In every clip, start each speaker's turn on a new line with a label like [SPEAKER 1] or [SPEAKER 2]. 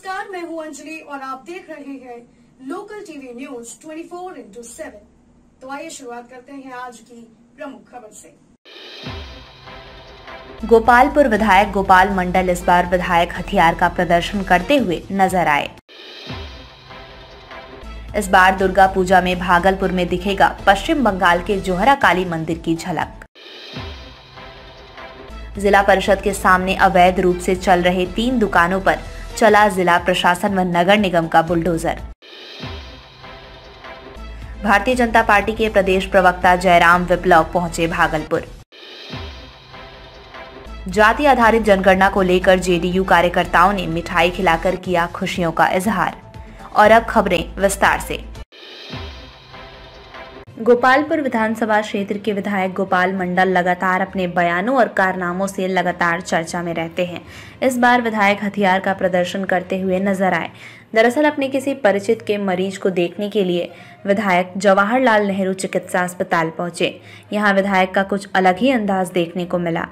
[SPEAKER 1] नमस्कार, मैं हूं अंजलि और आप देख रहे हैं लोकल टीवी न्यूज 24x7। तो आइए शुरुआत करते हैं आज की प्रमुख खबर से।
[SPEAKER 2] गोपालपुर विधायक गोपाल मंडल इस बार विधायक हथियार का प्रदर्शन करते हुए नजर आए। इस बार दुर्गा पूजा में भागलपुर में दिखेगा पश्चिम बंगाल के जोहरा काली मंदिर की झलक। जिला परिषद के सामने अवैध रूप से चल रहे 3 दुकानों पर चला जिला प्रशासन व नगर निगम का बुलडोजर। भारतीय जनता पार्टी के प्रदेश प्रवक्ता जयराम विप्लव पहुंचे भागलपुर। जाति आधारित जनगणना को लेकर जेडीयू कार्यकर्ताओं ने मिठाई खिलाकर किया खुशियों का इजहार। और अब खबरें विस्तार से। गोपालपुर विधानसभा क्षेत्र के विधायक गोपाल मंडल लगातार अपने बयानों और कारनामों से लगातार चर्चा में रहते हैं। इस बार विधायक हथियार का प्रदर्शन करते हुए नजर आए। दरअसल अपने किसी परिचित के मरीज को देखने के लिए विधायक जवाहरलाल नेहरू चिकित्सा अस्पताल पहुंचे। यहां विधायक का कुछ अलग ही अंदाज देखने को मिला।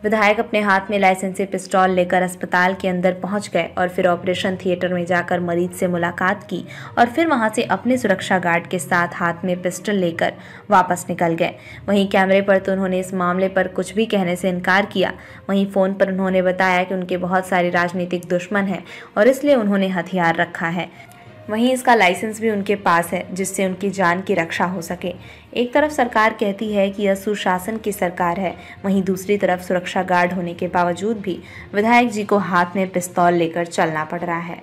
[SPEAKER 2] विधायक अपने हाथ में लाइसेंसी पिस्तौल लेकर अस्पताल के अंदर पहुंच गए और फिर ऑपरेशन थिएटर में जाकर मरीज से मुलाकात की और फिर वहां से अपने सुरक्षा गार्ड के साथ हाथ में पिस्टल लेकर वापस निकल गए। वहीं कैमरे पर तो उन्होंने इस मामले पर कुछ भी कहने से इनकार किया। वहीं फोन पर उन्होंने बताया कि उनके बहुत सारे राजनीतिक दुश्मन हैं और इसलिए उन्होंने हथियार रखा है। वहीं इसका लाइसेंस भी उनके पास है जिससे उनकी जान की रक्षा हो सके। एक तरफ सरकार कहती है कि यह सुशासन की सरकार है, वहीं दूसरी तरफ सुरक्षा गार्ड होने के बावजूद भी विधायक जी को हाथ में पिस्तौल लेकर चलना पड़ रहा है।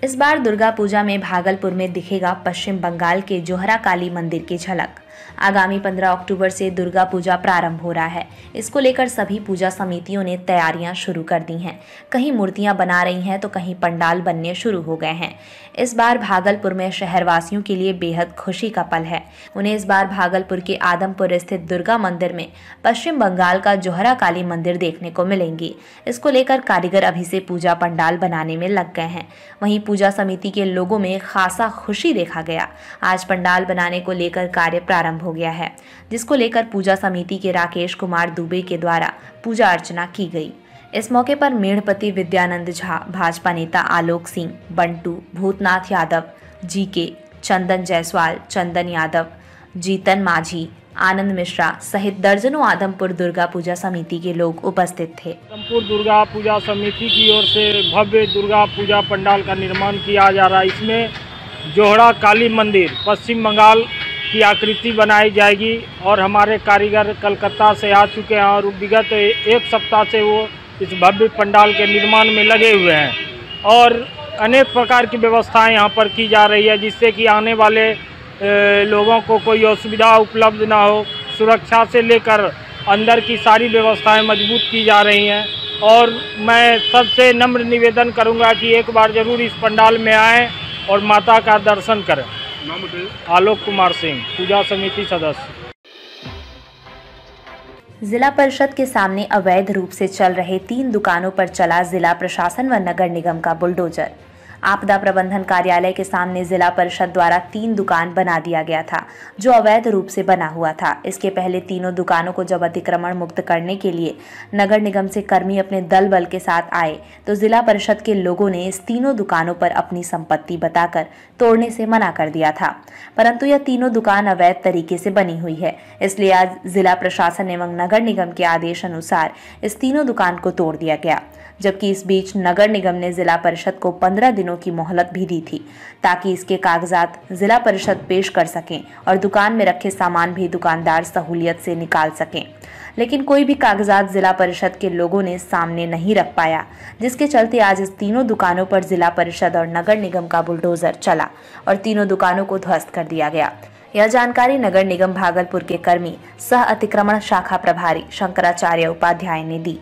[SPEAKER 2] इस बार दुर्गा पूजा में भागलपुर में दिखेगा पश्चिम बंगाल के जोहरा काली मंदिर की झलक। आगामी 15 अक्टूबर से दुर्गा पूजा प्रारंभ हो रहा है। इसको लेकर सभी पूजा समितियों ने तैयारियां शुरू कर दी हैं। कहीं मूर्तियां बना रही हैं तो कहीं पंडाल बनने शुरू हो गए हैं। इस बार भागलपुर में शहरवासियों के लिए बेहद खुशी का पल है। उन्हें इस बार भागलपुर के आदमपुर स्थित दुर्गा मंदिर में पश्चिम बंगाल का जोहरा काली मंदिर देखने को मिलेंगी। इसको लेकर कारीगर अभी से पूजा पंडाल बनाने में लग गए हैं। वहीं पूजा समिति के लोगों में खासा खुशी देखा गया। आज पंडाल बनाने को लेकर कार्य प्रारंभ हो गया है, जिसको लेकर पूजा समिति के राकेश कुमार दुबे के द्वारा पूजा अर्चना की गई। इस मौके पर मेढ़पति विद्यानंद झा, भाजपा नेता आलोक सिंह, बंटू, भूतनाथ यादव, जीके, चंदन जायसवाल, चंदन यादव, जीतन माझी, आनंद मिश्रा सहित दर्जनों आदमपुर दुर्गा पूजा समिति के लोग उपस्थित थे।
[SPEAKER 3] आदमपुर दुर्गा पूजा समिति की ओर से भव्य दुर्गा पूजा पंडाल का निर्माण किया जा रहा है। इसमें जोहरा काली मंदिर पश्चिम बंगाल की आकृति बनाई जाएगी और हमारे कारीगर कलकत्ता से आ चुके हैं और विगत 1 सप्ताह से वो इस भव्य पंडाल के निर्माण में लगे हुए हैं और अनेक प्रकार की व्यवस्थाएं यहाँ पर की जा रही है, जिससे कि आने वाले लोगों को कोई असुविधा उपलब्ध ना हो। सुरक्षा से लेकर अंदर की सारी व्यवस्थाएं मजबूत की जा रही हैं और मैं सबसे नम्र निवेदन करूंगा कि एक बार जरूर इस पंडाल में आएँ और माता का दर्शन करें। आलोक कुमार सिंह, पूजा समिति सदस्य।
[SPEAKER 2] जिला परिषद के सामने अवैध रूप से चल रहे 3 दुकानों पर चला जिला प्रशासन व नगर निगम का बुलडोजर। आपदा प्रबंधन कार्यालय के सामने जिला परिषद द्वारा 3 दुकान बना दिया गया था जो अवैध रूप से बना हुआ था। इसके पहले तीनों दुकानों को जब अतिक्रमण मुक्त करने के लिए नगर निगम से कर्मी अपने दल बल के साथ आए तो जिला परिषद के लोगों ने इस तीनों दुकानों पर अपनी संपत्ति बताकर तोड़ने से मना कर दिया था, परंतु यह तीनों दुकान अवैध तरीके से बनी हुई है। इसलिए आज जिला प्रशासन एवं नगर निगम के आदेश अनुसार इस तीनों दुकान को तोड़ दिया गया। जबकि इस बीच नगर निगम ने जिला परिषद को 15 दिनों की मोहलत भी दी थी ताकि इसके कागजात जिला परिषद पेश कर सकें और दुकान में रखे सामान भी दुकानदार सहूलियत से निकाल सकें। लेकिन कोई भी कागजात जिला परिषद के लोगों ने सामने नहीं रख पाया, जिसके चलते आज इस तीनों दुकानों पर जिला परिषद और नगर निगम का बुलडोजर चला और तीनों दुकानों को ध्वस्त कर दिया गया। यह जानकारी नगर निगम भागलपुर के कर्मी सह अतिक्रमण शाखा प्रभारी शंकराचार्य उपाध्याय ने दी।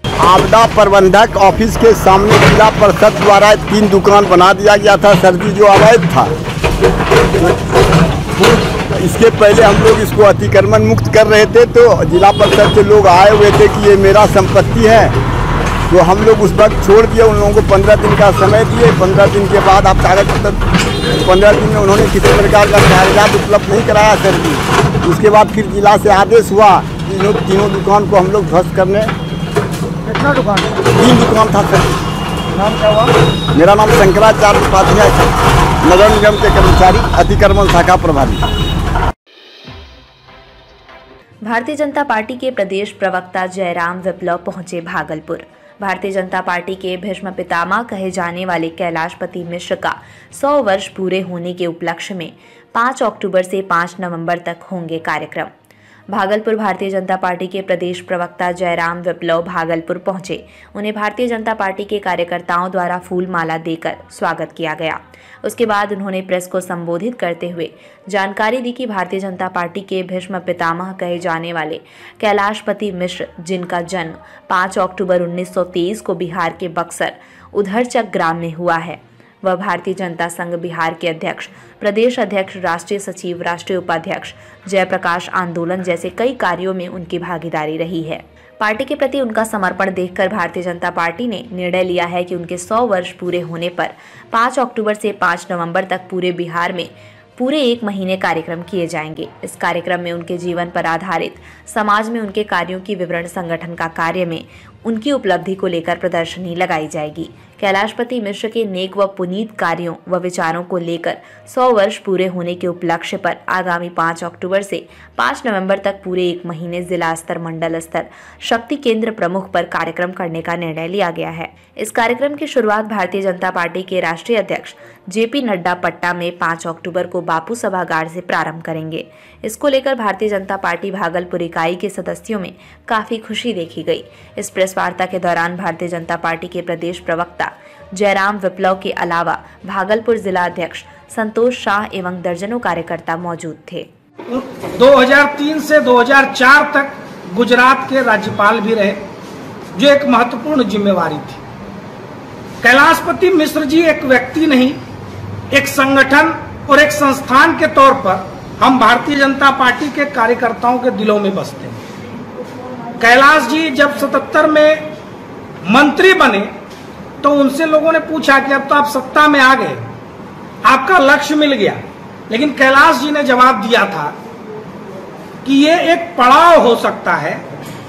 [SPEAKER 4] आपदा प्रबंधक ऑफिस के सामने जिला परिषद द्वारा 3 दुकान बना दिया गया था सर जो अवैध था। इसके पहले हम लोग इसको अतिक्रमण मुक्त कर रहे थे तो जिला परिषद के लोग आए हुए थे कि ये मेरा संपत्ति है, तो हम लोग उस वक्त छोड़ दिए। उन लोगों को 15 दिन का समय दिए। 15 दिन के बाद आप कागज पत्र 15 दिन में उन्होंने किसी प्रकार का कागजात उपलब्ध नहीं कराया सर जी। उसके बाद फिर जिला से आदेश हुआ कि तीनों दुकान को हम लोग ध्वस्त करने
[SPEAKER 5] कितना दुकान था?
[SPEAKER 4] 3 दुकान था सर।
[SPEAKER 5] नाम क्या हुआ?
[SPEAKER 4] मेरा नाम शंकराचार्य उपाध्याय है, नगर निगम के कर्मचारी, अतिक्रमण शाखा प्रभारी।
[SPEAKER 2] भारतीय जनता पार्टी के प्रदेश प्रवक्ता जयराम विप्लव पहुंचे भागलपुर। भारतीय जनता पार्टी के भीष्म पितामह कहे जाने वाले कैलाशपति मिश्र का 100 वर्ष पूरे होने के उपलक्ष्य में 5 अक्टूबर से 5 नवंबर तक होंगे कार्यक्रम। भागलपुर भारतीय जनता पार्टी के प्रदेश प्रवक्ता जयराम विप्लव भागलपुर पहुंचे। उन्हें भारतीय जनता पार्टी के कार्यकर्ताओं द्वारा फूल माला देकर स्वागत किया गया। उसके बाद उन्होंने प्रेस को संबोधित करते हुए जानकारी दी कि भारतीय जनता पार्टी के भीष्म पितामह कहे जाने वाले कैलाशपति मिश्र, जिनका जन्म 5 अक्टूबर 1923 को बिहार के बक्सर उधरचक ग्राम में हुआ है, वह भारतीय जनता संघ बिहार के अध्यक्ष, प्रदेश अध्यक्ष, राष्ट्रीय सचिव, राष्ट्रीय उपाध्यक्ष, जयप्रकाश आंदोलन जैसे कई कार्यों में उनकी भागीदारी रही है। पार्टी के प्रति उनका समर्पण देखकर भारतीय जनता पार्टी ने निर्णय लिया है कि उनके 100 वर्ष पूरे होने पर 5 अक्टूबर से 5 नवंबर तक पूरे बिहार में पूरे 1 महीने कार्यक्रम किए जाएंगे। इस कार्यक्रम में उनके जीवन पर आधारित समाज में उनके कार्यों की विवरण, संगठन का कार्य में उनकी उपलब्धि को लेकर प्रदर्शनी लगाई जाएगी। कैलाशपति मिश्र के नेक व पुनीत कार्यों व विचारों को लेकर 100 वर्ष पूरे होने के उपलक्ष्य पर आगामी 5 अक्टूबर से 5 नवंबर तक पूरे 1 महीने जिला स्तर, मंडल स्तर, शक्ति केंद्र प्रमुख पर कार्यक्रम करने का निर्णय लिया गया है। इस कार्यक्रम की शुरुआत भारतीय जनता पार्टी के राष्ट्रीय अध्यक्ष जेपी नड्डा पट्टा में 5 अक्टूबर को बापू सभागार से प्रारंभ करेंगे। इसको लेकर भारतीय जनता पार्टी भागलपुर इकाई के सदस्यों में काफी खुशी देखी गई। इस प्रेस वार्ता के दौरान भारतीय जनता पार्टी के प्रदेश प्रवक्ता जयराम विप्लव के अलावा भागलपुर जिला अध्यक्ष संतोष शाह एवं दर्जनों कार्यकर्ता मौजूद थे।
[SPEAKER 6] 2003 से 2004 तक गुजरात के राज्यपाल भी रहे, जो एक महत्वपूर्ण जिम्मेवारी थी। कैलाशपति मिश्र जी एक व्यक्ति नहीं, एक संगठन और एक संस्थान के तौर पर हम भारतीय जनता पार्टी के कार्यकर्ताओं के दिलों में बसते हैं। कैलाश जी जब 77 में मंत्री बने तो उनसे लोगों ने पूछा कि अब तो आप सत्ता में आ गए, आपका लक्ष्य मिल गया, लेकिन कैलाश जी ने जवाब दिया था कि ये एक पड़ाव हो सकता है,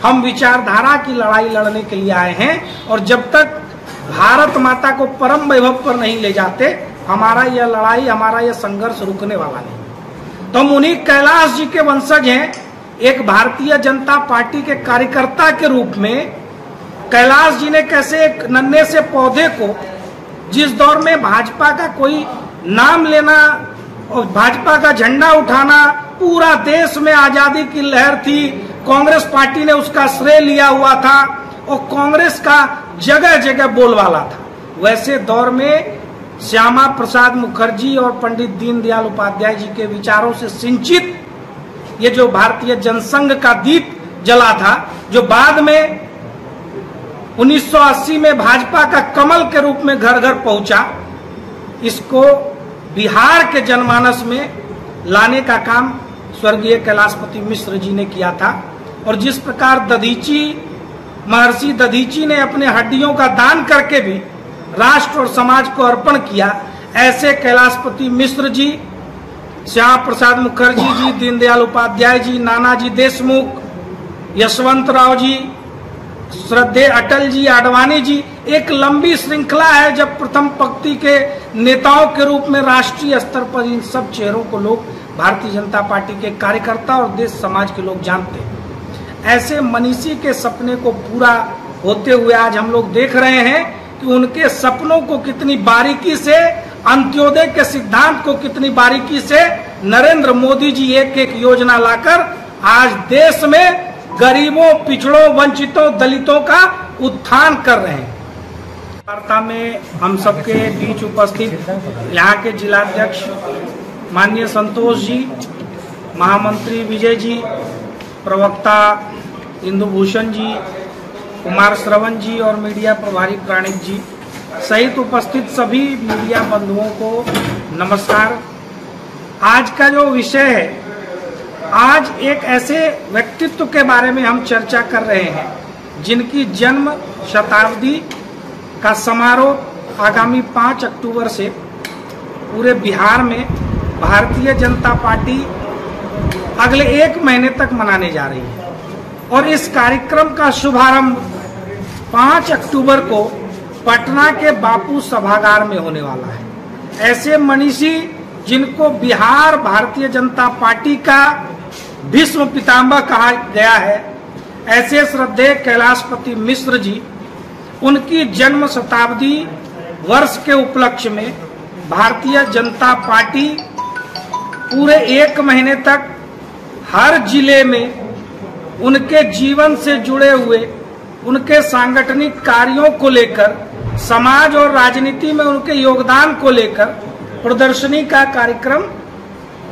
[SPEAKER 6] हम विचारधारा की लड़ाई लड़ने के लिए आए हैं और जब तक भारत माता को परम वैभव पर नहीं ले जाते, हमारा यह लड़ाई, हमारा यह संघर्ष रुकने वाला नहीं। तो हम उन्हीं कैलाश जी के वंशज हैं। एक भारतीय जनता पार्टी के कार्यकर्ता के रूप में कैलाश जी ने कैसे एक नन्हे से पौधे को, जिस दौर में भाजपा का कोई नाम लेना और भाजपा का झंडा उठाना, पूरा देश में आजादी की लहर थी, कांग्रेस पार्टी ने उसका श्रेय लिया हुआ था और कांग्रेस का जगह जगह बोलबाला था, वैसे दौर में श्यामा प्रसाद मुखर्जी और पंडित दीनदयाल उपाध्याय जी के विचारों से सिंचित ये जो भारतीय जनसंघ का दीप जला था, जो बाद में 1980 में भाजपा का कमल के रूप में घर घर पहुंचा, इसको बिहार के जनमानस में लाने का काम स्वर्गीय कैलाशपति मिश्र जी ने किया था। और जिस प्रकार दधीची, महर्षि दधीची ने अपने हड्डियों का दान करके भी राष्ट्र और समाज को अर्पण किया, ऐसे कैलाशपति मिश्र जी, श्यामा प्रसाद मुखर्जी जी, दीनदयाल उपाध्याय जी, नानाजी देशमुख, यशवंतराव जी, श्रद्धेय अटल जी, आडवाणी जी, एक लंबी श्रृंखला है। जब प्रथम पंक्ति के नेताओं के रूप में राष्ट्रीय स्तर पर इन सब चेहरों को लोग भारतीय जनता पार्टी के कार्यकर्ता और देश समाज के लोग जानते हैं। ऐसे मनीषी के सपने को पूरा होते हुए आज हम लोग देख रहे हैं कि उनके सपनों को कितनी बारीकी से, अंत्योदय के सिद्धांत को कितनी बारीकी से नरेंद्र मोदी जी एक एक योजना लाकर आज देश में गरीबों, पिछड़ों, वंचितों, दलितों का उत्थान कर रहे हैं। वार्ता में हम सबके बीच उपस्थित यहाँ के जिलाध्यक्ष माननीय संतोष जी, महामंत्री विजय जी, प्रवक्ता इंदुभूषण जी, कुमार श्रवण जी और मीडिया प्रभारी प्राणिक जी सहित उपस्थित सभी मीडिया बंधुओं को नमस्कार। आज का जो विषय है, आज एक ऐसे व्यक्तित्व के बारे में हम चर्चा कर रहे हैं जिनकी जन्म शताब्दी का समारोह आगामी 5 अक्टूबर से पूरे बिहार में भारतीय जनता पार्टी अगले 1 महीने तक मनाने जा रही है। और इस कार्यक्रम का शुभारंभ 5 अक्टूबर को पटना के बापू सभागार में होने वाला है। ऐसे मनीषी जिनको बिहार भारतीय जनता पार्टी का भीष्म पितामह कहा गया है, ऐसे श्रद्धेय कैलाशपति मिश्र जी, उनकी जन्म शताब्दी वर्ष के उपलक्ष्य में भारतीय जनता पार्टी पूरे 1 महीने तक हर जिले में उनके जीवन से जुड़े हुए उनके सांगठनिक कार्यों को लेकर, समाज और राजनीति में उनके योगदान को लेकर प्रदर्शनी का कार्यक्रम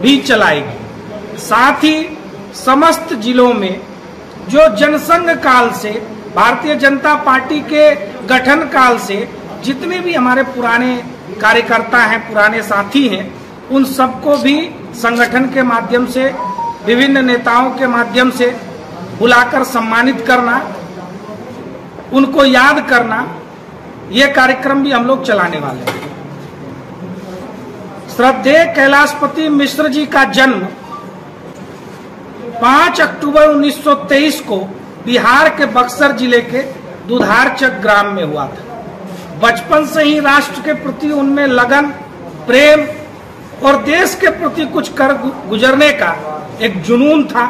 [SPEAKER 6] भी चलाएगी। साथ ही समस्त जिलों में जो जनसंघ काल से, भारतीय जनता पार्टी के गठन काल से जितने भी हमारे पुराने कार्यकर्ता हैं, पुराने साथी हैं, उन सबको भी संगठन के माध्यम से, विभिन्न नेताओं के माध्यम से बुलाकर सम्मानित करना, उनको याद करना, ये कार्यक्रम भी हम लोग चलाने वाले हैं। श्रद्धेय कैलाशपति मिश्र जी का जन्म 5 अक्टूबर 1923 को बिहार के बक्सर जिले के दुधारचक ग्राम में हुआ था। बचपन से ही राष्ट्र के प्रति उनमें लगन, प्रेम और देश के प्रति कुछ कर गुजरने का एक जुनून था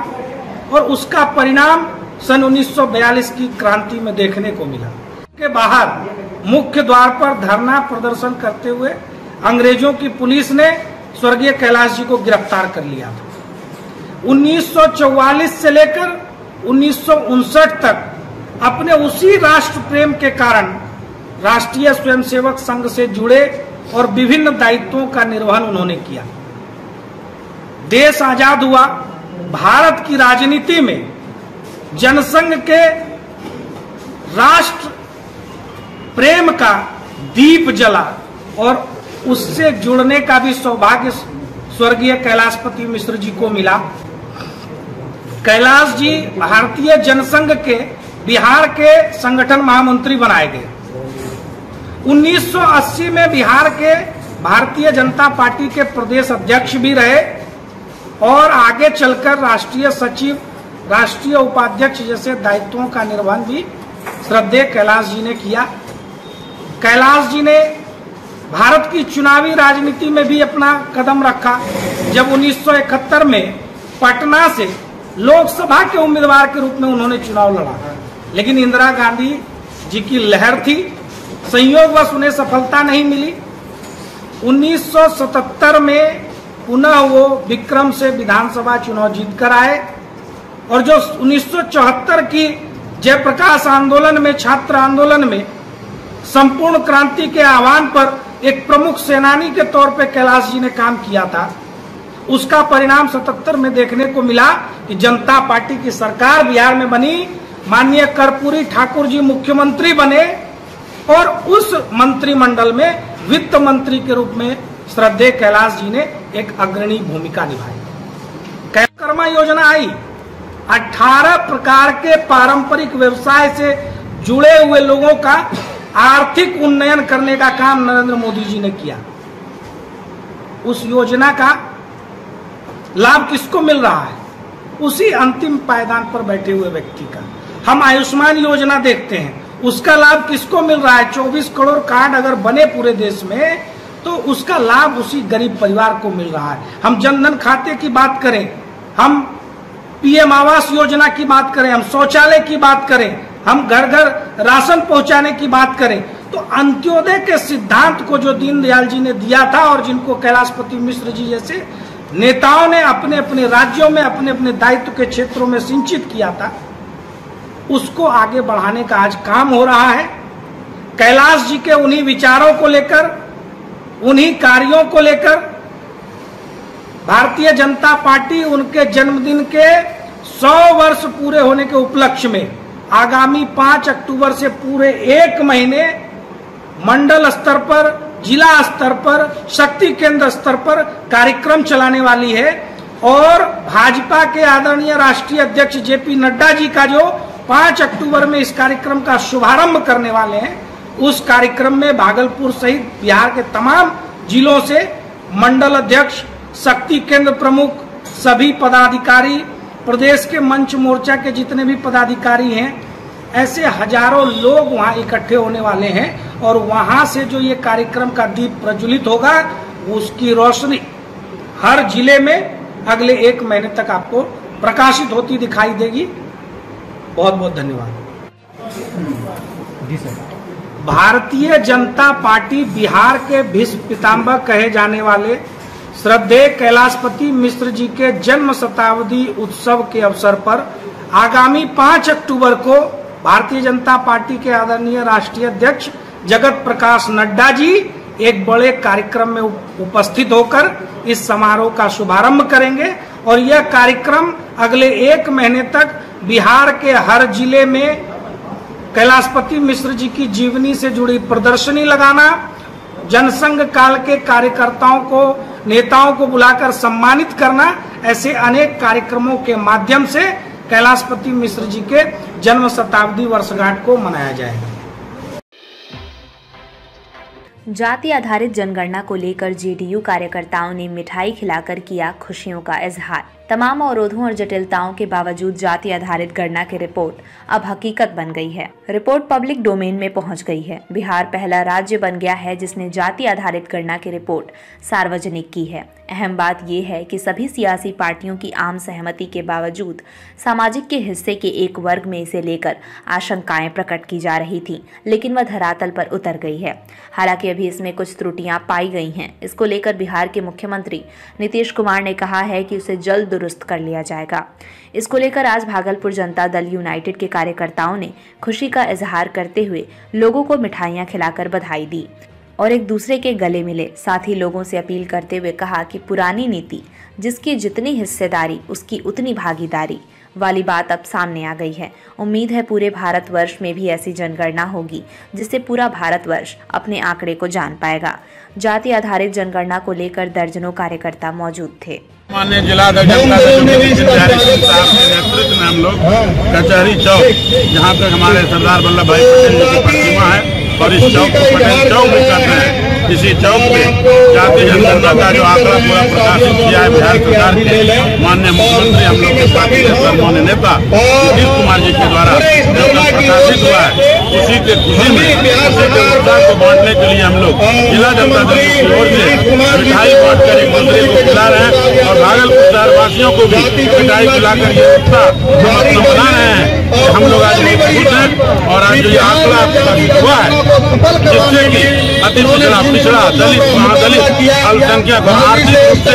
[SPEAKER 6] और उसका परिणाम सन 1942 की क्रांति में देखने को मिला। के बाहर मुख्य द्वार पर धरना प्रदर्शन करते हुए अंग्रेजों की पुलिस ने स्वर्गीय कैलाश जी को गिरफ्तार कर लिया था। 1944 से लेकर 1959 तक अपने उसी राष्ट्र प्रेम के कारण राष्ट्रीय स्वयंसेवक संघ से जुड़े और विभिन्न दायित्वों का निर्वहन उन्होंने किया। देश आजाद हुआ, भारत की राजनीति में जनसंघ के राष्ट्र प्रेम का दीप जला और उससे जुड़ने का भी सौभाग्य स्वर्गीय कैलाशपति मिश्र जी को मिला। कैलाश जी भारतीय जनसंघ के बिहार के संगठन महामंत्री बनाए गए। 1980 में बिहार के भारतीय जनता पार्टी के प्रदेश अध्यक्ष भी रहे और आगे चलकर राष्ट्रीय सचिव, राष्ट्रीय उपाध्यक्ष जैसे दायित्वों का निर्वहन भी श्रद्धेय कैलाश जी ने किया। कैलाश जी ने भारत की चुनावी राजनीति में भी अपना कदम रखा। जब 1971 में पटना से लोकसभा के उम्मीदवार के रूप में उन्होंने चुनाव लड़ा, लेकिन इंदिरा गांधी जी की लहर थी, संयोगवश उन्हें सफलता नहीं मिली। 1977 में पुनः वो विक्रम से विधानसभा चुनाव जीतकर आए और जो 1974 की जयप्रकाश आंदोलन में, छात्र आंदोलन में संपूर्ण क्रांति के आह्वान पर एक प्रमुख सेनानी के तौर पे कैलाश जी ने काम किया था, उसका परिणाम 77 में देखने को मिला कि जनता पार्टी की सरकार बिहार में बनी, माननीय कर्पूरी ठाकुर जी मुख्यमंत्री बने और उस मंत्रिमंडल में वित्त मंत्री के रूप में श्रद्धेय कैलाश जी ने एक अग्रणी भूमिका निभाई। विश्वकर्मा योजना आई, 18 प्रकार के पारंपरिक व्यवसाय से जुड़े हुए लोगों का आर्थिक उन्नयन करने का काम नरेंद्र मोदी जी ने किया। उस योजना का लाभ किसको मिल रहा है? उसी अंतिम पायदान पर बैठे हुए व्यक्ति का। हम आयुष्मान योजना देखते हैं, उसका लाभ किसको मिल रहा है? 24 करोड़ कार्ड अगर बने पूरे देश में तो उसका लाभ उसी गरीब परिवार को मिल रहा है। हम जनधन खाते की बात करें, हम पीएम आवास योजना की बात करें, हम शौचालय की बात करें, हम घर घर राशन पहुंचाने की बात करें, तो अंत्योदय के सिद्धांत को जो दीनदयाल जी ने दिया था और जिनको कैलाशपति मिश्र जी जैसे नेताओं ने अपने अपने राज्यों में अपने अपने दायित्व के क्षेत्रों में सिंचित किया था, उसको आगे बढ़ाने का आज काम हो रहा है। कैलाश जी के उन्हीं विचारों को लेकर, उन्हीं कार्यों को लेकर भारतीय जनता पार्टी उनके जन्मदिन के 100 वर्ष पूरे होने के उपलक्ष्य में आगामी 5 अक्टूबर से पूरे 1 महीने मंडल स्तर पर, जिला स्तर पर, शक्ति केंद्र स्तर पर कार्यक्रम चलाने वाली है और भाजपा के आदरणीय राष्ट्रीय अध्यक्ष जेपी नड्डा जी का जो 5 अक्टूबर में इस कार्यक्रम का शुभारंभ करने वाले हैं, उस कार्यक्रम में भागलपुर सहित बिहार के तमाम जिलों से मंडल अध्यक्ष, शक्ति केंद्र प्रमुख, सभी पदाधिकारी, प्रदेश के मंच मोर्चा के जितने भी पदाधिकारी हैं, ऐसे हजारों लोग वहां इकट्ठे होने वाले हैं और वहां से जो ये कार्यक्रम का दीप प्रज्वलित होगा उसकी रोशनी हर जिले में अगले 1 महीने तक आपको प्रकाशित होती दिखाई देगी। बहुत बहुत धन्यवाद। भारतीय जनता पार्टी बिहार के भीष्म पितामह कहे जाने वाले श्रद्धेय कैलाशपति मिश्र जी के जन्म शताब्दी उत्सव के अवसर पर आगामी 5 अक्टूबर को भारतीय जनता पार्टी के आदरणीय राष्ट्रीय अध्यक्ष जगत प्रकाश नड्डा जी एक बड़े कार्यक्रम में उपस्थित होकर इस समारोह का शुभारंभ करेंगे और यह कार्यक्रम अगले 1 महीने तक बिहार के हर जिले में कैलाशपति मिश्र जी की जीवनी से जुड़ी प्रदर्शनी लगाना, जनसंघ काल के कार्यकर्ताओं को, नेताओं को बुलाकर सम्मानित करना, ऐसे अनेक कार्यक्रमों के माध्यम से कैलाशपति मिश्र जी के जन्म शताब्दी वर्षगांठ को मनाया जाएगा।
[SPEAKER 2] जाति आधारित जनगणना को लेकर जेडीयू कार्यकर्ताओं ने मिठाई खिलाकर किया खुशियों का इजहार। तमाम अवरोधों और जटिलताओं के बावजूद जाति आधारित गणना की रिपोर्ट अब हकीकत बन गई है। रिपोर्ट पब्लिक डोमेन में पहुंच गई है। बिहार पहला राज्य बन गया है जिसने जाति आधारित गणना की रिपोर्ट सार्वजनिक की है। अहम बात यह है कि सभी सियासी पार्टियों की आम सहमति के बावजूद सामाजिक के हिस्से के एक वर्ग में इसे लेकर आशंकाएं प्रकट की जा रही थी, लेकिन वह धरातल पर उतर गई है। हालांकि अभी इसमें कुछ त्रुटियां पाई गई हैं। इसको लेकर बिहार के मुख्यमंत्री नीतीश कुमार ने कहा है कि उसे जल्द दुरुस्त कर लिया जाएगा। इसको लेकर आज भागलपुर जनता दल यूनाइटेड के कार्यकर्ताओं ने खुशी का इजहार करते हुए लोगों को मिठाइयां खिलाकर बधाई दी और एक दूसरे के गले मिले। साथ ही लोगों से अपील करते हुए कहा कि पुरानी नीति जिसकी जितनी हिस्सेदारी उसकी उतनी भागीदारी वाली बात अब सामने आ गई है। उम्मीद है पूरे भारतवर्ष में भी ऐसी जनगणना होगी जिससे पूरा भारतवर्ष अपने आंकड़े को जान पाएगा। जाति आधारित जनगणना को लेकर दर्जनों कार्यकर्ता मौजूद थे।
[SPEAKER 7] माननीय जिला नेतृत्व में हम लोग कचहरी चौक, जहाँ तक हमारे सरदार वल्लभ भाई पटेल जी की प्रतिमा है और इस चौक को पटेल चौक भी कहते हैं, इसी चौक पे जाति जनगणना का जो आंकड़ा पूरा प्रकाशित किया है बिहार सरकार के माननीय मुख्यमंत्री हम लोग के पार्टी के सर्वमान्य नेता नीतीश कुमार जी के द्वारा प्रकाशित हुआ है, उसी के खुशी में उसी के उत्साह को बांटने के लिए हम लोग जिला जनता दल की ओर से मिठाई बांट कर एक मंत्री को खिला रहे हैं और भागलपुर शहर वासियों को भी मिठाई खिलाकर ये उत्साह मना रहे हैं। हम लोग आज बहुत खुश हैं और आज जो ये आंकड़ा प्रकाशित हुआ है जिससे कि अति पिछड़ा दलित, महादलित, अल्पसंख्यक और आर्थिक रूप से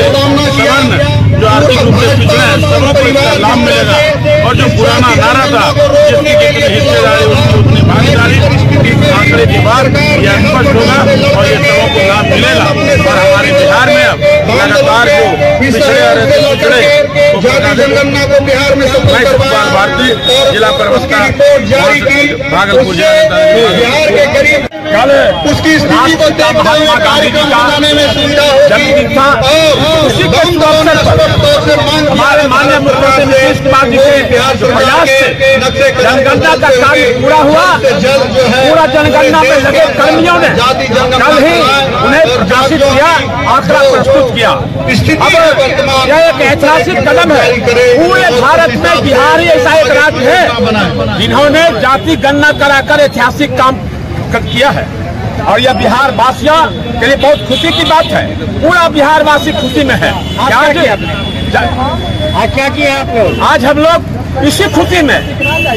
[SPEAKER 7] सवर्ण, जो आर्थिक रूप से पिछड़े हैं, सबों को इसका लाभ मिलेगा। और जो पुराना नारा था जिसकी जितनी हिस्सेदारी उसकी उतनी भागीदारी, आंकड़े की बात यह स्पष्ट होगा और ये सबों को लाभ मिलेगा। और हमारे बिहार में अब लगातार जो पिछड़े जनगणना को बिहार में भारतीय जिला प्रवक्ता भागलपुर
[SPEAKER 4] उसकी स्थिति को देखते हुए कार्यक्रम बनाने में सुविधा होगी।
[SPEAKER 3] हमारे माननीय मुख्यमंत्री नीतीश कुमार जी के प्रयास से जनगणना का कार्य पूरा हुआ। पूरा जनगणना में लगे कर्मियों ने कल ही उन्हें प्रकाशित किया, आंकड़ा प्रस्तुत किया। अब यह एक ऐतिहासिक कदम है। पूरे भारत में बिहार ही ऐसा एक राज्य है जिन्होंने जाति गणना कराकर ऐतिहासिक काम किया है और यह बिहार वासियों के लिए बहुत खुशी की बात है। पूरा बिहार वासी खुशी में है। क्या किया आप लोग? आज हम लोग इसी खुशी में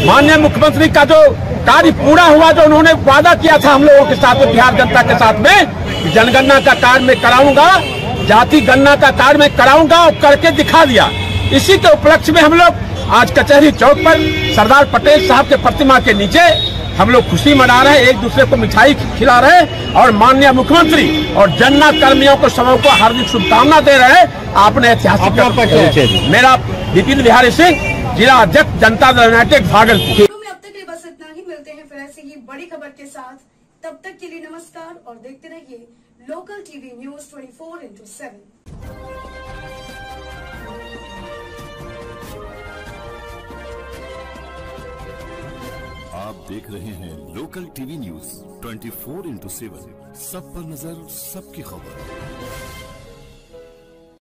[SPEAKER 3] माननीय मुख्यमंत्री का जो कार्य पूरा हुआ, जो उन्होंने वादा किया था हम लोगों के साथ में, बिहार जनता के साथ में, जनगणना का कार्य में कराऊंगा, जाति गणना का कार्य में कराऊंगा और करके दिखा दिया। इसी के उपलक्ष्य में हम लोग आज कचहरी चौक पर सरदार पटेल साहब के प्रतिमा के नीचे हम लोग खुशी मना रहे हैं, एक दूसरे को मिठाई खिला रहे हैं और माननीय मुख्यमंत्री और जनना कर्मियों को सबों को हार्दिक शुभकामना दे रहे हैं। आपने ऐतिहासिक मेरा विपिन बिहारी सिंह, जिला अध्यक्ष जनता दल यूनाइटेड भागलपुर।
[SPEAKER 1] अब तक के लिए बस इतना ही। मिलते हैं फिर ऐसे ही बड़ी खबर के साथ। तब तक के लिए नमस्कार और देखते रहिए लोकल टीवी न्यूज 24/7।
[SPEAKER 8] आप देख रहे हैं लोकल टीवी न्यूज 24/7, सब पर नजर, सबकी खबर।